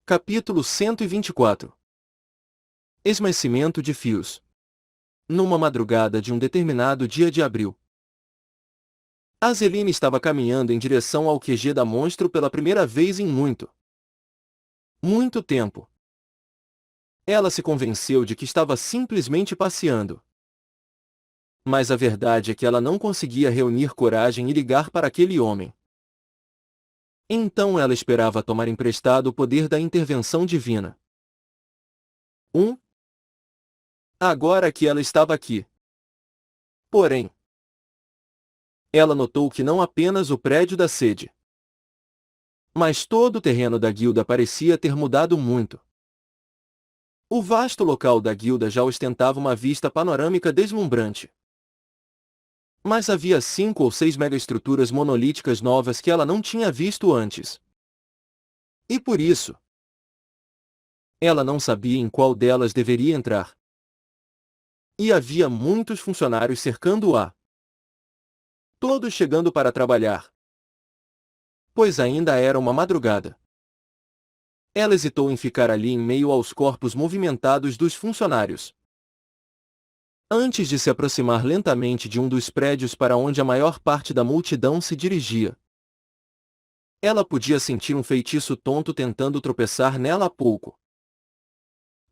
Capítulo 124. Esmaecimento de fios. Numa madrugada de um determinado dia de abril, Azeline estava caminhando em direção ao QG da Monstro pela primeira vez em muito tempo. Ela se convenceu de que estava simplesmente passeando. Mas a verdade é que ela não conseguia reunir coragem e ligar para aquele homem. Então ela esperava tomar emprestado o poder da intervenção divina. Agora que ela estava aqui. Porém, ela notou que não apenas o prédio da sede, mas todo o terreno da guilda parecia ter mudado muito. O vasto local da guilda já ostentava uma vista panorâmica deslumbrante. Mas havia 5 ou 6 megaestruturas monolíticas novas que ela não tinha visto antes. E por isso, ela não sabia em qual delas deveria entrar. E havia muitos funcionários cercando-a, todos chegando para trabalhar, pois ainda era uma madrugada. Ela hesitou em ficar ali em meio aos corpos movimentados dos funcionários. Antes de se aproximar lentamente de um dos prédios para onde a maior parte da multidão se dirigia, ela podia sentir um feitiço tonto tentando tropeçar nela há pouco.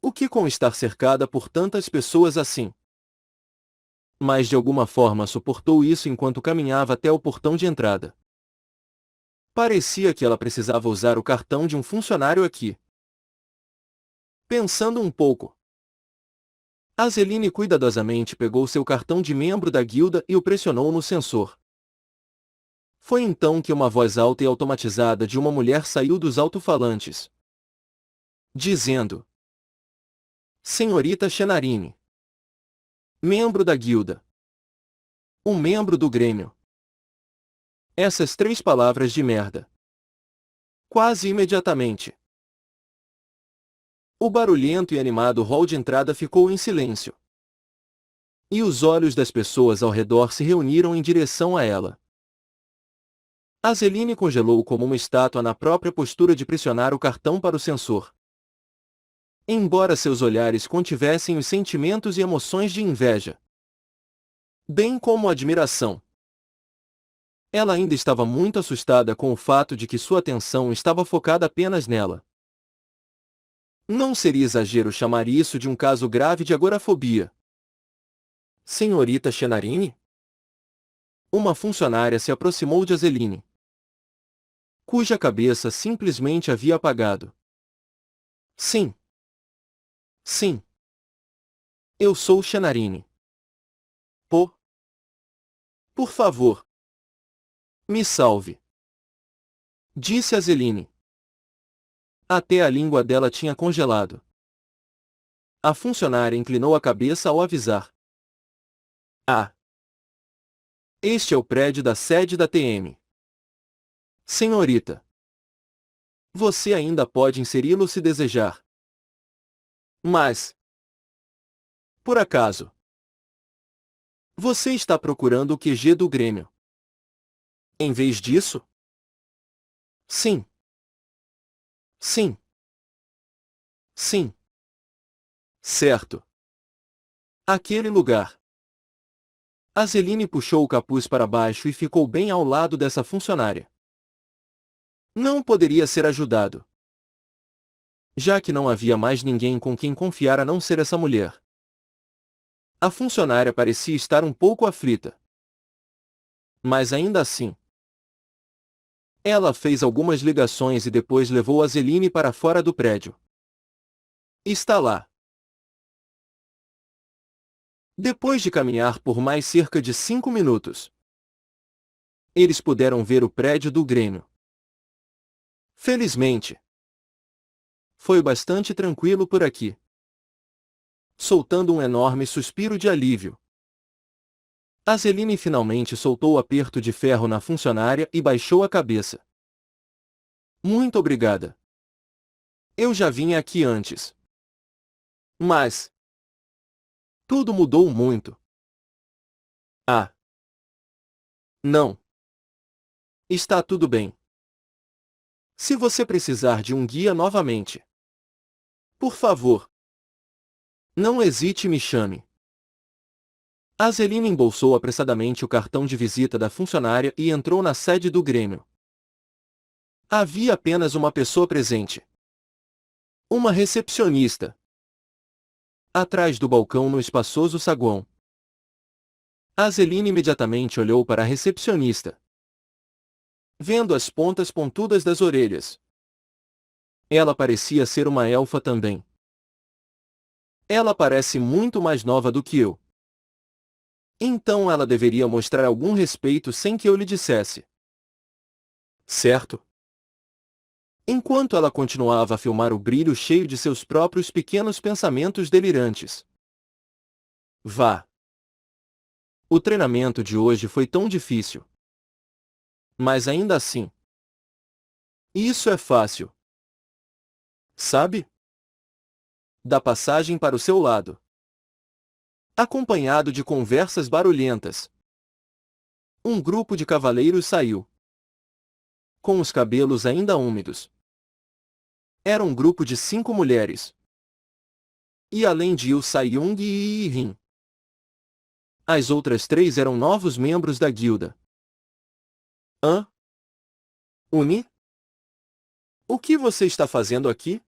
O que com estar cercada por tantas pessoas assim? Mas de alguma forma suportou isso enquanto caminhava até o portão de entrada. Parecia que ela precisava usar o cartão de um funcionário aqui. Pensando um pouco, Azeline cuidadosamente pegou seu cartão de membro da guilda e o pressionou no sensor. Foi então que uma voz alta e automatizada de uma mulher saiu dos alto-falantes, dizendo: Senhorita Chenarini, membro da guilda. Um membro do Grêmio. Essas 3 palavras de merda. Quase imediatamente, o barulhento e animado hall de entrada ficou em silêncio. E os olhos das pessoas ao redor se reuniram em direção a ela. Azeline congelou como uma estátua na própria postura de pressionar o cartão para o sensor. Embora seus olhares contivessem os sentimentos e emoções de inveja, bem como admiração, ela ainda estava muito assustada com o fato de que sua atenção estava focada apenas nela. Não seria exagero chamar isso de um caso grave de agorafobia. Senhorita Chenarini? Uma funcionária se aproximou de Azeline, cuja cabeça simplesmente havia apagado. Sim. Sim. Eu sou Chenarini. Por favor. Me salve. Disse Azeline. Até a língua dela tinha congelado. A funcionária inclinou a cabeça ao avisar. Ah. Este é o prédio da sede da TM. Senhorita. Você ainda pode inseri-lo se desejar. Mas, por acaso, você está procurando o QG do Grêmio? Em vez disso? Sim. Sim. Sim. Certo. Aquele lugar. Azeline puxou o capuz para baixo e ficou bem ao lado dessa funcionária. Não poderia ser ajudado, já que não havia mais ninguém com quem confiar a não ser essa mulher. A funcionária parecia estar um pouco aflita. Mas ainda assim, ela fez algumas ligações e depois levou Azeline para fora do prédio. Está lá. Depois de caminhar por mais cerca de 5 minutos, eles puderam ver o prédio do Grêmio. Felizmente, foi bastante tranquilo por aqui. Soltando um enorme suspiro de alívio, Azeline finalmente soltou o aperto de ferro na funcionária e baixou a cabeça. Muito obrigada. Eu já vinha aqui antes. Mas tudo mudou muito. Ah. Não. Está tudo bem. Se você precisar de um guia novamente, por favor, não hesite e me chame. Azelina embolsou apressadamente o cartão de visita da funcionária e entrou na sede do Grêmio. Havia apenas uma pessoa presente. Uma recepcionista. Atrás do balcão no espaçoso saguão. Azelina imediatamente olhou para a recepcionista. Vendo as pontas pontudas das orelhas. Ela parecia ser uma elfa também. Ela parece muito mais nova do que eu. Então ela deveria mostrar algum respeito sem que eu lhe dissesse. Certo? Enquanto ela continuava a filmar o brilho cheio de seus próprios pequenos pensamentos delirantes. Vá. O treinamento de hoje foi tão difícil. Mas ainda assim. Isso é fácil. Sabe? Da passagem para o seu lado. Acompanhado de conversas barulhentas. Um grupo de cavaleiros saiu. Com os cabelos ainda úmidos. Era um grupo de 5 mulheres. E além de Yu Sai-Young e Yi-Rin. As outras 3 eram novos membros da guilda. Hã? Uni? O que você está fazendo aqui?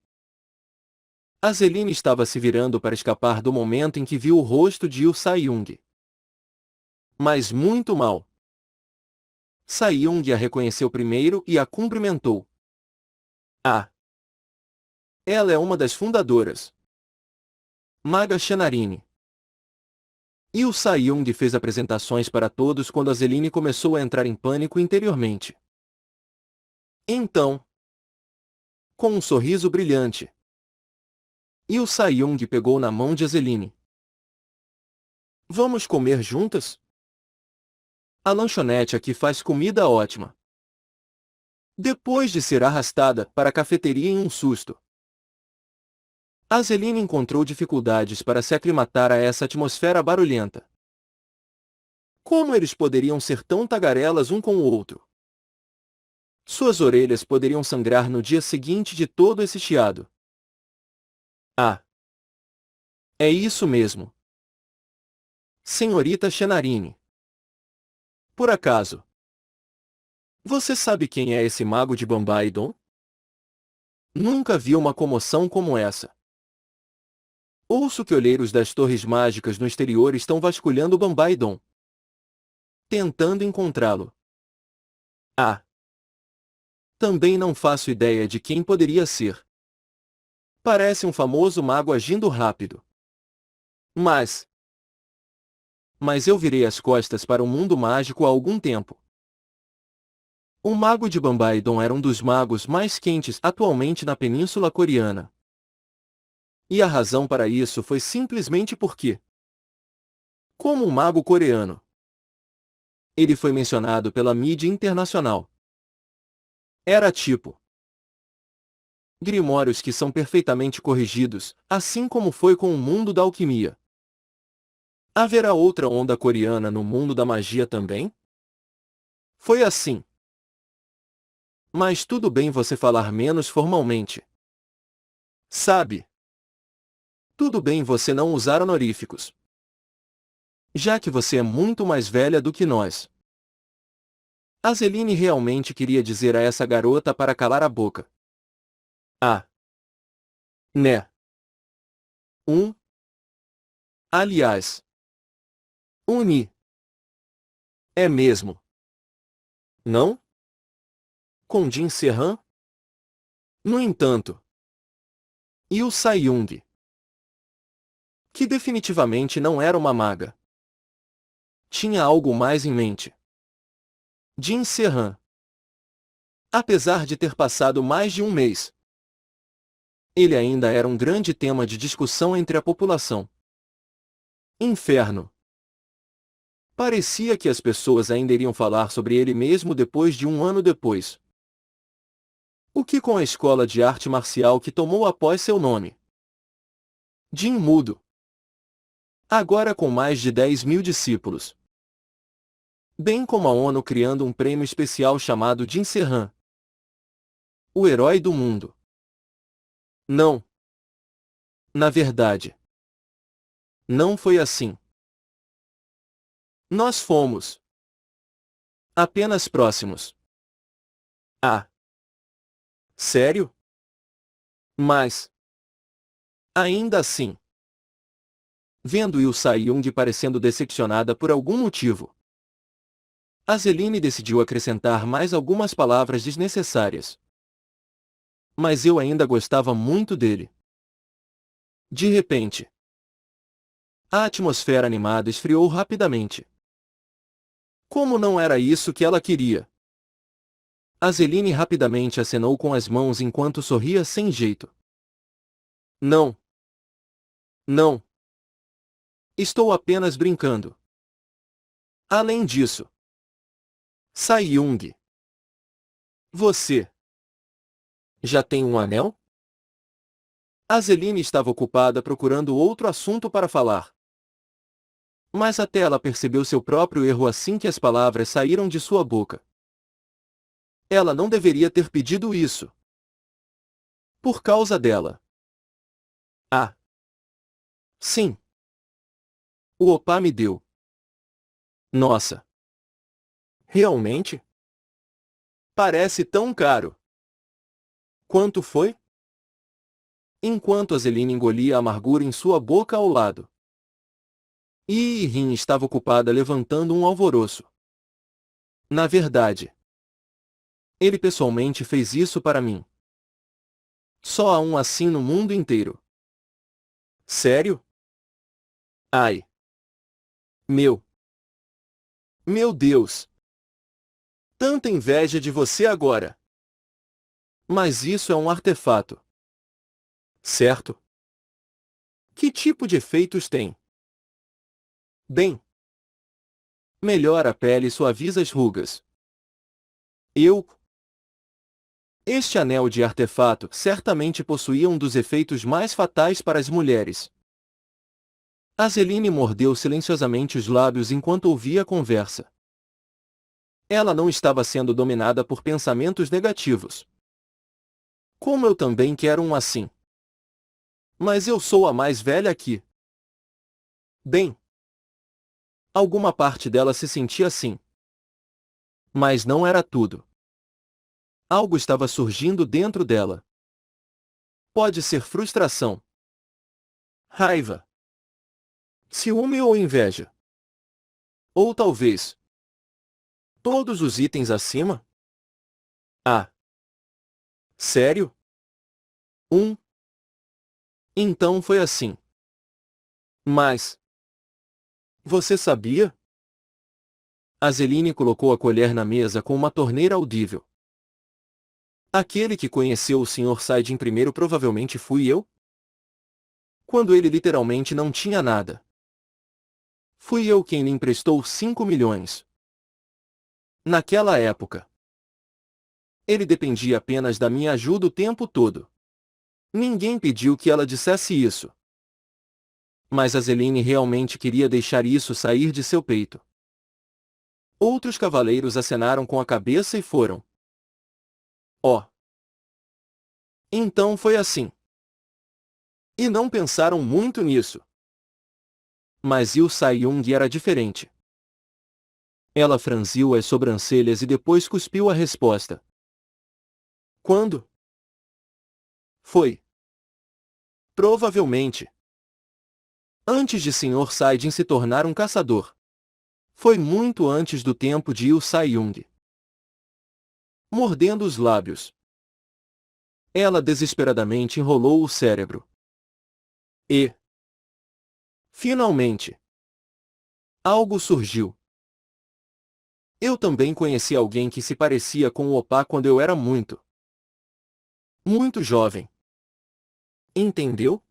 Azelina estava se virando para escapar do momento em que viu o rosto de Yu Sai-Young. Mas muito mal. Sai-Young a reconheceu primeiro e a cumprimentou. Ah! Ela é uma das fundadoras. Maga Shanarine. Yu Sai-Young fez apresentações para todos quando Azeline começou a entrar em pânico interiormente. Então, com um sorriso brilhante, Yu Sai-Young pegou na mão de Azeline. Vamos comer juntas? A lanchonete aqui faz comida ótima. Depois de ser arrastada para a cafeteria em um susto, Azeline encontrou dificuldades para se aclimatar a essa atmosfera barulhenta. Como eles poderiam ser tão tagarelas um com o outro? Suas orelhas poderiam sangrar no dia seguinte de todo esse chiado. Ah! É isso mesmo. Senhorita Shanarine. Por acaso, você sabe quem é esse mago de Bambaidon? Nunca vi uma comoção como essa. Ouço que olheiros das torres mágicas no exterior estão vasculhando Bambaidon, tentando encontrá-lo. Ah! Também não faço ideia de quem poderia ser. Parece um famoso mago agindo rápido. Mas eu virei as costas para o mundo mágico há algum tempo. O mago de Bambaidon era um dos magos mais quentes atualmente na Península Coreana. E a razão para isso foi simplesmente porque, como um mago coreano, ele foi mencionado pela mídia internacional. Era tipo grimórios que são perfeitamente corrigidos, assim como foi com o mundo da alquimia. Haverá outra onda coreana no mundo da magia também? Foi assim. Mas tudo bem você falar menos formalmente. Sabe? Tudo bem você não usar honoríficos. Já que você é muito mais velha do que nós. Azeline realmente queria dizer a essa garota para calar a boca. Ah! Né? Aliás. Uni. É mesmo. Não? Com Jin Serran? No entanto. Yu Sai-Young, que definitivamente não era uma maga, tinha algo mais em mente. Jin Serran. Apesar de ter passado mais de um mês, ele ainda era um grande tema de discussão entre a população. Inferno. Parecia que as pessoas ainda iriam falar sobre ele mesmo depois de um ano depois. O que com a escola de arte marcial que tomou após seu nome? Jin Mudo. Agora com mais de 10.000 discípulos. Bem como a ONU criando um prêmio especial chamado Jin Serran. O herói do mundo. Não. Na verdade, não foi assim. Nós fomos apenas próximos. Ah, sério? Mas, ainda assim, vendo Yu Sai-young parecendo decepcionada por algum motivo, Azeline decidiu acrescentar mais algumas palavras desnecessárias. Mas eu ainda gostava muito dele. De repente, a atmosfera animada esfriou rapidamente. Como não era isso que ela queria? Azeline rapidamente acenou com as mãos enquanto sorria sem jeito. Não. Não. Estou apenas brincando. Além disso, Sai-young, você já tem um anel? Azeline estava ocupada procurando outro assunto para falar. Mas até ela percebeu seu próprio erro assim que as palavras saíram de sua boca. Ela não deveria ter pedido isso. Por causa dela. Ah. Sim. O opá me deu. Nossa. Realmente? Parece tão caro. Quanto foi? Enquanto Azeline engolia a amargura em sua boca ao lado. E Rin estava ocupada levantando um alvoroço. Na verdade, ele pessoalmente fez isso para mim. Só há um assim no mundo inteiro. Sério? Ai. Meu. Meu Deus. Tanta inveja de você agora. Mas isso é um artefato. Certo? Que tipo de efeitos tem? Bem, melhora a pele e suaviza as rugas. Eu. Este anel de artefato certamente possuía um dos efeitos mais fatais para as mulheres. Azeline mordeu silenciosamente os lábios enquanto ouvia a conversa. Ela não estava sendo dominada por pensamentos negativos. Como eu também quero um assim. Mas eu sou a mais velha aqui. Bem, alguma parte dela se sentia assim. Mas não era tudo. Algo estava surgindo dentro dela. Pode ser frustração, raiva, ciúme ou inveja. Ou talvez todos os itens acima? Ah, sério? Um. Então foi assim. Mas você sabia? Azeline colocou a colher na mesa com uma torneira audível. Aquele que conheceu o Sr. Saidin primeiro provavelmente fui eu? Quando ele literalmente não tinha nada. Fui eu quem lhe emprestou 5 milhões. Naquela época. Ele dependia apenas da minha ajuda o tempo todo. Ninguém pediu que ela dissesse isso. Mas Azeline realmente queria deixar isso sair de seu peito. Outros cavaleiros acenaram com a cabeça e foram. Oh. Então foi assim. E não pensaram muito nisso. Mas Yu Sai-young era diferente. Ela franziu as sobrancelhas e depois cuspiu a resposta. Quando? Foi. Provavelmente. Antes de Sr. Saidin se tornar um caçador. Foi muito antes do tempo de Yu Sai-young. Mordendo os lábios. Ela desesperadamente enrolou o cérebro. E, finalmente, algo surgiu. Eu também conheci alguém que se parecia com o opá quando eu era muito jovem. Entendeu?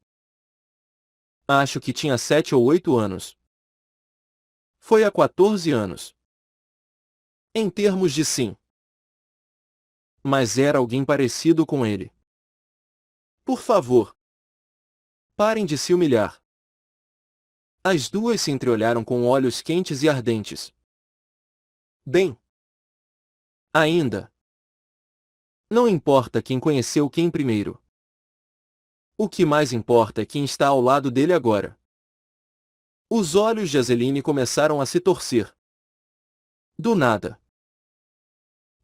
Acho que tinha 7 ou 8 anos. Foi há 14 anos. Em termos de sim. Mas era alguém parecido com ele. Por favor. Parem de se humilhar. As duas se entreolharam com olhos quentes e ardentes. Bem. Ainda. Não importa quem conheceu quem primeiro. O que mais importa é quem está ao lado dele agora. Os olhos de Azeline começaram a se torcer. Do nada.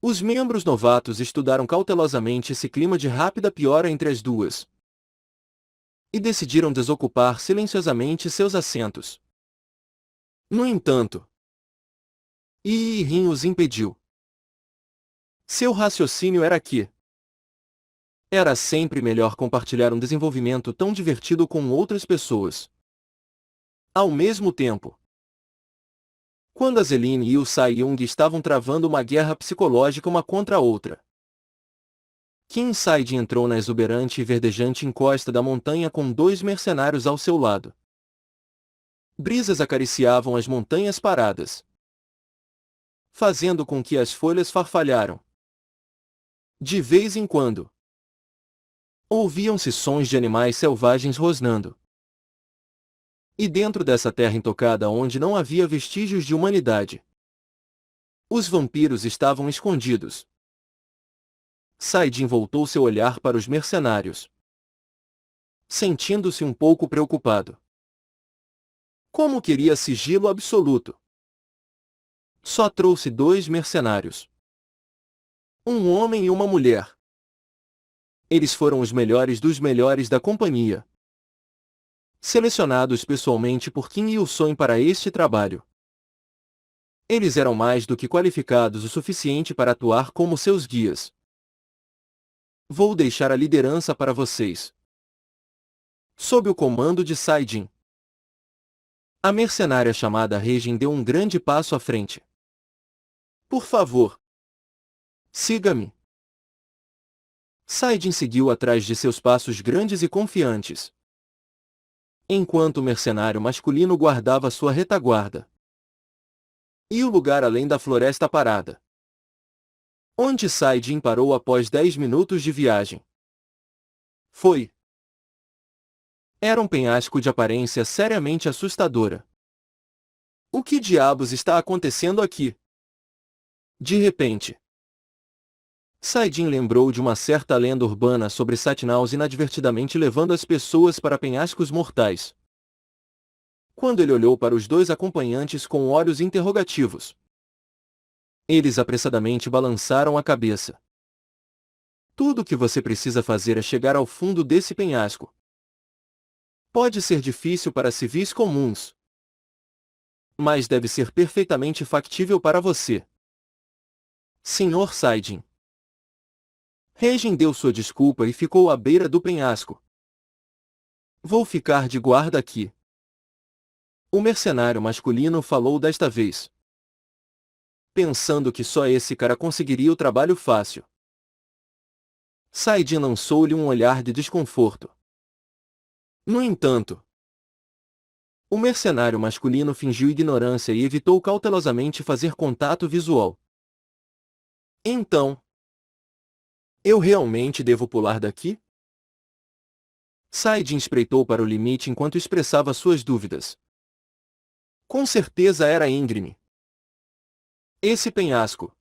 Os membros novatos estudaram cautelosamente esse clima de rápida piora entre as duas. E decidiram desocupar silenciosamente seus assentos. No entanto, Rin os impediu. Seu raciocínio era que era sempre melhor compartilhar um desenvolvimento tão divertido com outras pessoas. Ao mesmo tempo, quando Azeline e o Sai-Young estavam travando uma guerra psicológica uma contra a outra, Kim Sae-jin entrou na exuberante e verdejante encosta da montanha com 2 mercenários ao seu lado. Brisas acariciavam as montanhas paradas, fazendo com que as folhas farfalharam. De vez em quando, ouviam-se sons de animais selvagens rosnando. E dentro dessa terra intocada onde não havia vestígios de humanidade, os vampiros estavam escondidos. Sae-jin voltou seu olhar para os mercenários, sentindo-se um pouco preocupado. Como queria sigilo absoluto. Só trouxe 2 mercenários. Um homem e uma mulher. Eles foram os melhores dos melhores da companhia, selecionados pessoalmente por Kim Il-sung para este trabalho. Eles eram mais do que qualificados o suficiente para atuar como seus guias. Vou deixar a liderança para vocês. Sob o comando de Sae-jin. A mercenária chamada Regin deu um grande passo à frente. Por favor, siga-me. Sae-jin seguiu atrás de seus passos grandes e confiantes, enquanto o mercenário masculino guardava sua retaguarda. E o lugar além da floresta parada, onde Sae-jin parou após 10 minutos de viagem. Era um penhasco de aparência seriamente assustadora. O que diabos está acontecendo aqui? De repente, Sae-jin lembrou de uma certa lenda urbana sobre Satnaus inadvertidamente levando as pessoas para penhascos mortais. Quando ele olhou para os 2 acompanhantes com olhos interrogativos, eles apressadamente balançaram a cabeça. Tudo o que você precisa fazer é chegar ao fundo desse penhasco. Pode ser difícil para civis comuns, mas deve ser perfeitamente factível para você. Sr. Sae-jin. Regin deu sua desculpa e ficou à beira do penhasco. Vou ficar de guarda aqui. O mercenário masculino falou desta vez, pensando que só esse cara conseguiria o trabalho fácil. Sae-jin lançou-lhe um olhar de desconforto. No entanto, o mercenário masculino fingiu ignorância e evitou cautelosamente fazer contato visual. Então, eu realmente devo pular daqui? Sae-jin espreitou para o limite enquanto expressava suas dúvidas. Com certeza era íngreme. Esse penhasco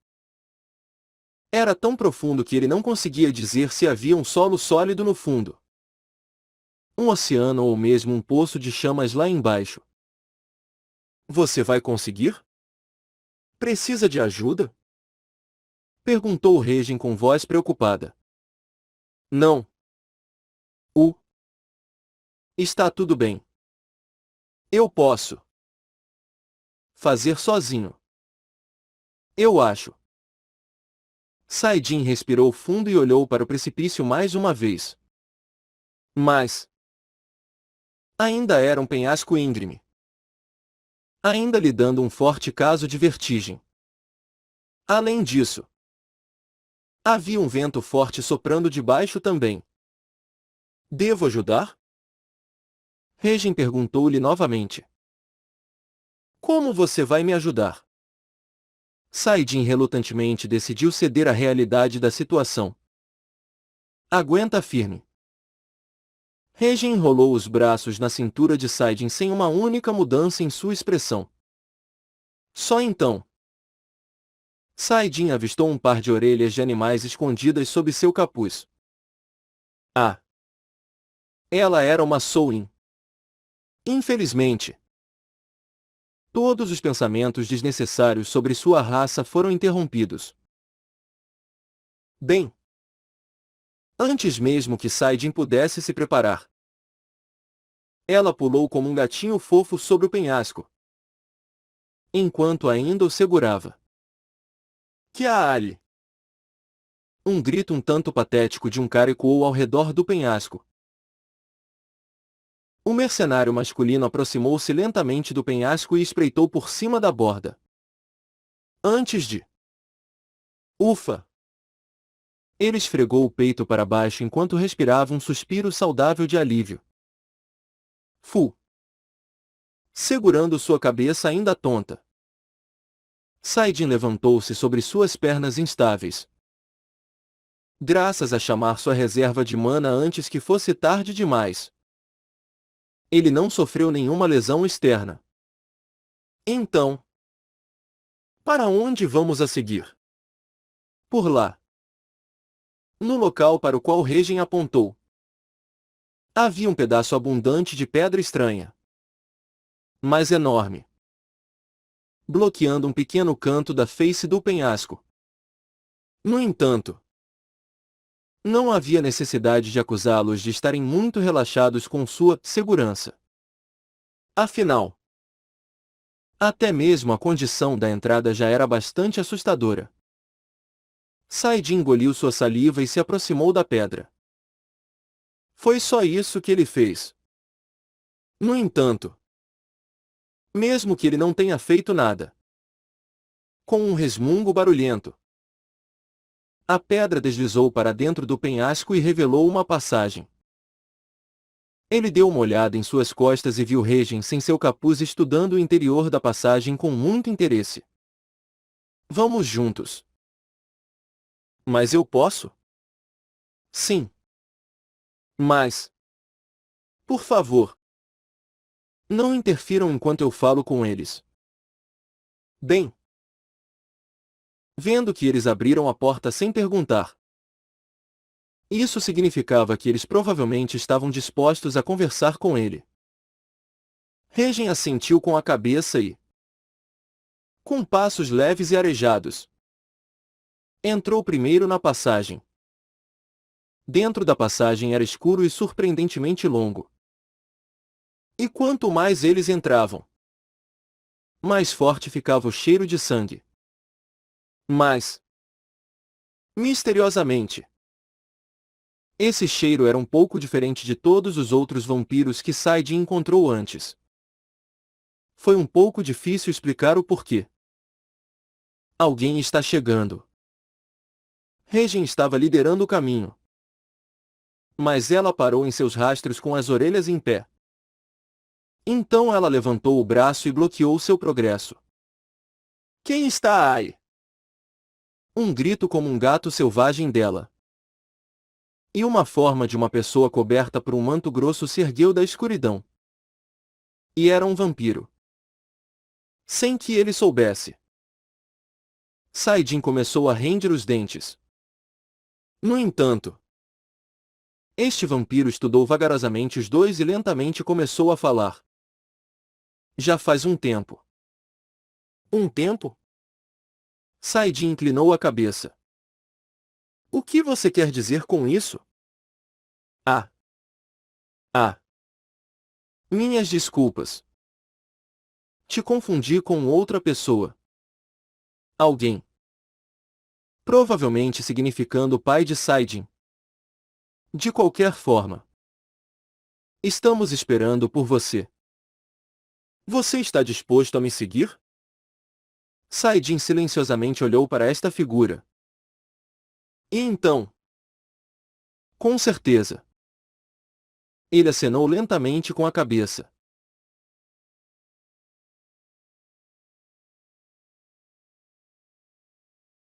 era tão profundo que ele não conseguia dizer se havia um solo sólido no fundo, um oceano ou mesmo um poço de chamas lá embaixo. Você vai conseguir? Precisa de ajuda? Perguntou Regin com voz preocupada. Não. Está tudo bem. Eu posso fazer sozinho. Eu acho. Sae-jin respirou fundo e olhou para o precipício mais uma vez. Mas ainda era um penhasco íngreme, ainda lhe dando um forte caso de vertigem. Além disso, havia um vento forte soprando de baixo também. Devo ajudar? Regin perguntou-lhe novamente. Como você vai me ajudar? Sae-jin relutantemente decidiu ceder à realidade da situação. Aguenta firme. Regin enrolou os braços na cintura de Sae-jin sem uma única mudança em sua expressão. Só então Saidin avistou um par de orelhas de animais escondidas sob seu capuz. Ah! Ela era uma Souin. Infelizmente, todos os pensamentos desnecessários sobre sua raça foram interrompidos. Bem, antes mesmo que Saidin pudesse se preparar, ela pulou como um gatinho fofo sobre o penhasco, enquanto ainda o segurava. Kiaali! Um grito um tanto patético de um cara ecoou ao redor do penhasco. O mercenário masculino aproximou-se lentamente do penhasco e espreitou por cima da borda. Antes de... Ufa! Ele esfregou o peito para baixo enquanto respirava um suspiro saudável de alívio. Fu! Segurando sua cabeça ainda tonta, Saidin levantou-se sobre suas pernas instáveis. Graças a chamar sua reserva de mana antes que fosse tarde demais, ele não sofreu nenhuma lesão externa. Então, para onde vamos a seguir? Por lá. No local para o qual Regen apontou, havia um pedaço abundante de pedra estranha, mas enorme, bloqueando um pequeno canto da face do penhasco. No entanto, não havia necessidade de acusá-los de estarem muito relaxados com sua segurança. Afinal, até mesmo a condição da entrada já era bastante assustadora. Saidin engoliu sua saliva e se aproximou da pedra. Foi só isso que ele fez. No entanto, mesmo que ele não tenha feito nada, com um resmungo barulhento, a pedra deslizou para dentro do penhasco e revelou uma passagem. Ele deu uma olhada em suas costas e viu Regen sem seu capuz estudando o interior da passagem com muito interesse. Vamos juntos. Mas eu posso? Sim. Mas, por favor, não interfiram enquanto eu falo com eles. Bem, vendo que eles abriram a porta sem perguntar, isso significava que eles provavelmente estavam dispostos a conversar com ele. Regen assentiu com a cabeça e, com passos leves e arejados, entrou primeiro na passagem. Dentro da passagem era escuro e surpreendentemente longo. E quanto mais eles entravam, mais forte ficava o cheiro de sangue. Mas, misteriosamente, esse cheiro era um pouco diferente de todos os outros vampiros que Saidin encontrou antes. Foi um pouco difícil explicar o porquê. Alguém está chegando. Regen estava liderando o caminho, mas ela parou em seus rastros com as orelhas em pé. Então ela levantou o braço e bloqueou seu progresso. Quem está aí? Um grito como um gato selvagem dela. E uma forma de uma pessoa coberta por um manto grosso se ergueu da escuridão. E era um vampiro. Sem que ele soubesse. Saidin começou a ranger os dentes. No entanto, este vampiro estudou vagarosamente os dois e lentamente começou a falar. Já faz um tempo. Um tempo? Saidin inclinou a cabeça. O que você quer dizer com isso? Ah. Ah. Minhas desculpas. Te confundi com outra pessoa. Alguém. Provavelmente significando o pai de Saidin. De qualquer forma, estamos esperando por você. Você está disposto a me seguir? Saidin silenciosamente olhou para esta figura. E então? Com certeza. Ele acenou lentamente com a cabeça.